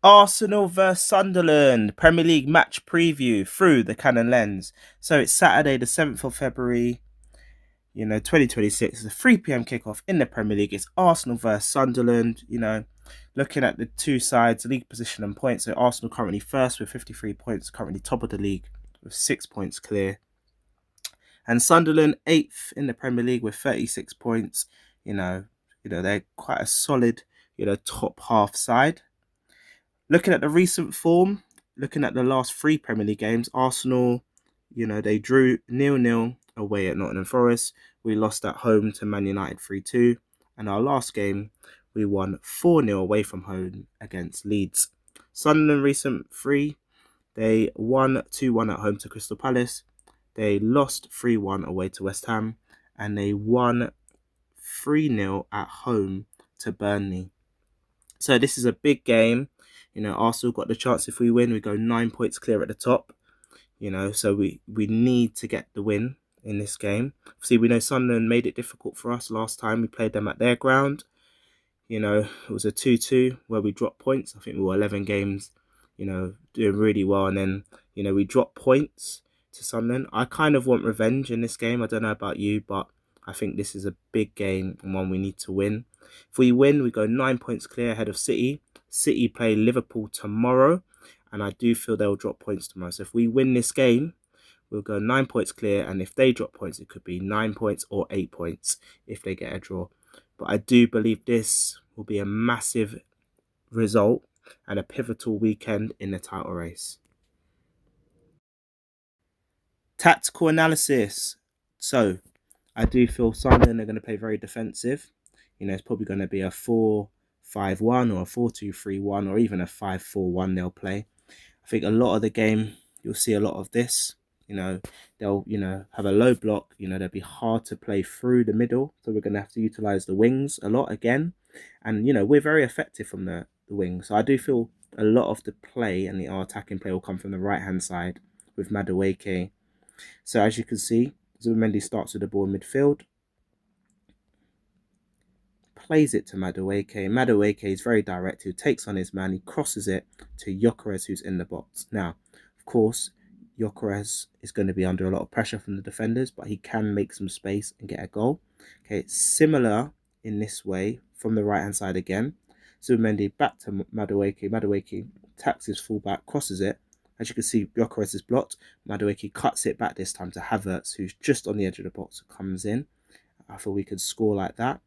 Arsenal vs Sunderland Premier League match preview through the Canon lens. So it's Saturday, the 7th of February, 2026. It's a 3 p.m. kickoff in the Premier League. It's Arsenal vs Sunderland. Looking at the two sides, league position and points. So Arsenal currently first with 53 points, currently top of the league with 6 points clear. And Sunderland 8th in the Premier League with 36 points. They're quite a solid, top half side. Looking at the recent form, looking at the last 3 Premier League games, Arsenal, they drew 0-0 away at Nottingham Forest. We lost at home to Man United 3-2. And our last game, we won 4-0 away from home against Leeds. Sunderland recent 3, they won 2-1 at home to Crystal Palace. They lost 3-1 away to West Ham. And they won 3-0 at home to Burnley. So this is a big game. Arsenal got the chance. If we win, we go 9 points clear at the top. So we need to get the win in this game. See, we know Sunderland made it difficult for us last time. We played them at their ground. It was a 2-2 where we dropped points. I think we were 11 games, doing really well. And then, we dropped points to Sunderland. I kind of want revenge in this game. I don't know about you, but I think this is a big game and one we need to win. If we win, we go 9 points clear ahead of City. City play Liverpool tomorrow, and I do feel they'll drop points tomorrow. So if we win this game, we'll go 9 points clear, and if they drop points, it could be 9 points or 8 points if they get a draw. But I do believe this will be a massive result and a pivotal weekend in the title race. Tactical analysis. So I do feel Sunderland are going to play very defensive. It's probably going to be a 4-5-1 or a 4-2-3-1 or even a 5-4-1 they'll play. I think a lot of the game, you'll see a lot of this. They'll, have a low block. They'll be hard to play through the middle. So we're going to have to utilize the wings a lot again. And, we're very effective from the wings. So I do feel a lot of the play and our attacking play will come from the right-hand side with Madueke. So as you can see, Zubimendi starts with the ball in midfield. Plays it to Madueke. Madueke is very direct. He takes on his man. He crosses it to Gyökeres, who's in the box. Now, of course, Gyökeres is going to be under a lot of pressure from the defenders, but he can make some space and get a goal. Okay, similar in this way from the right-hand side again. Zubimendi back to Madueke. Madueke attacks his fullback, crosses it. As you can see, Gyökeres is blocked. Madueke cuts it back this time to Havertz, who's just on the edge of the box, comes in. I thought we could score like that.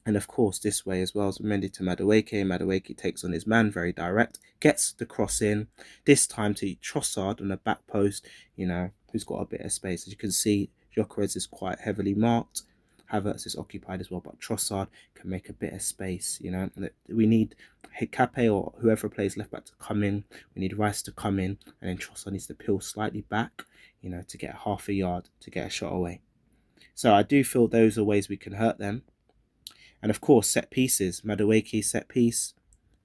And of course, this way as well, Zubimendi to Madueke. Madueke takes on his man, very direct, gets the cross in, this time to Trossard on the back post, who's got a bit of space. As you can see, Gyökeres is quite heavily marked. Havertz is occupied as well, but Trossard can make a bit of space, We need Hikape or whoever plays left back to come in. We need Rice to come in, and then Trossard needs to peel slightly back, to get half a yard, to get a shot away. So I do feel those are ways we can hurt them. And of course, set pieces. Madueke set piece.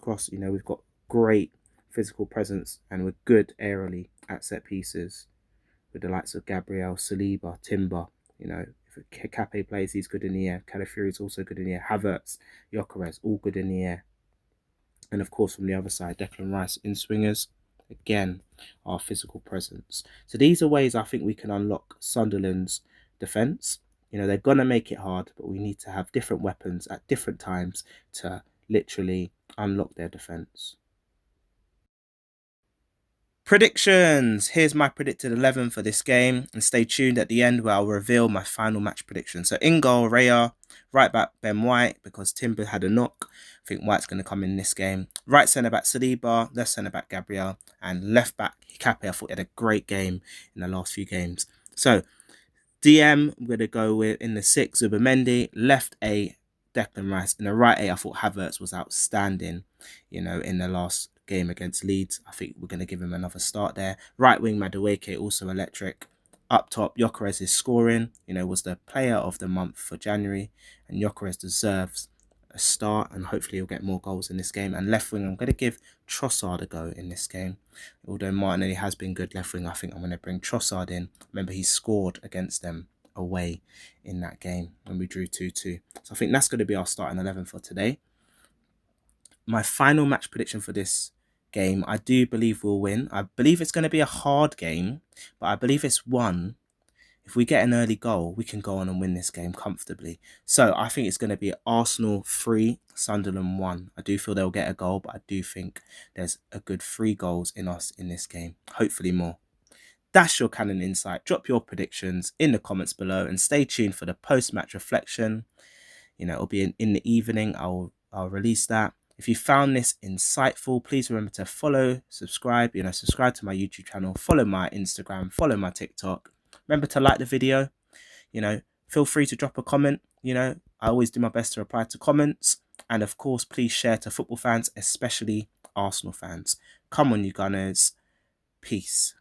Cross, we've got great physical presence and we're good aerially at set pieces with the likes of Gabriel, Saliba, Timber. If Hikape plays, he's good in the air. Calafiori is also good in the air. Havertz, Gyökeres, all good in the air. And of course, from the other side, Declan Rice in swingers. Again, our physical presence. So these are ways I think we can unlock Sunderland's defence. They're going to make it hard, but we need to have different weapons at different times to literally unlock their defence. Predictions. Here's my predicted 11 for this game. And stay tuned at the end where I'll reveal my final match prediction. So in goal, Raya. Right back, Ben White, because Timber had a knock. I think White's going to come in this game. Right centre-back, Saliba. Left centre-back, Gabriel. And left-back, Hikape. I thought he had a great game in the last few games. So DM, I'm going to go with in the 6, Zubimendi. Left A, Declan Rice. In the right A, I thought Havertz was outstanding, in the last game against Leeds. I think we're going to give him another start there. Right wing, Madueke, also electric. Up top, Gyökeres is scoring, was the player of the month for January. And Gyökeres deserves a start and hopefully he'll get more goals in this game. And left wing, I'm going to give Trossard a go in this game. Although Martinelli has been good left wing, I think I'm going to bring Trossard in. Remember, he scored against them away in that game when we drew 2-2. So I think that's going to be our starting 11 for today. my final match prediction for this game, I do believe we'll win. I believe it's going to be a hard game, but I believe it's one. If we get an early goal, we can go on and win this game comfortably. So I think it's going to be Arsenal 3, Sunderland 1. I do feel they'll get a goal, but I do think there's a good 3 goals in us in this game. Hopefully more. That's your Cannon Insight. Drop your predictions in the comments below and stay tuned for the post-match reflection. It'll be in the evening. I'll release that. If you found this insightful, please remember to follow, subscribe, subscribe to my YouTube channel, follow my Instagram, follow my TikTok. Remember to like the video, feel free to drop a comment. I always do my best to reply to comments. And of course, please share to football fans, especially Arsenal fans. Come on, you Gunners. Peace.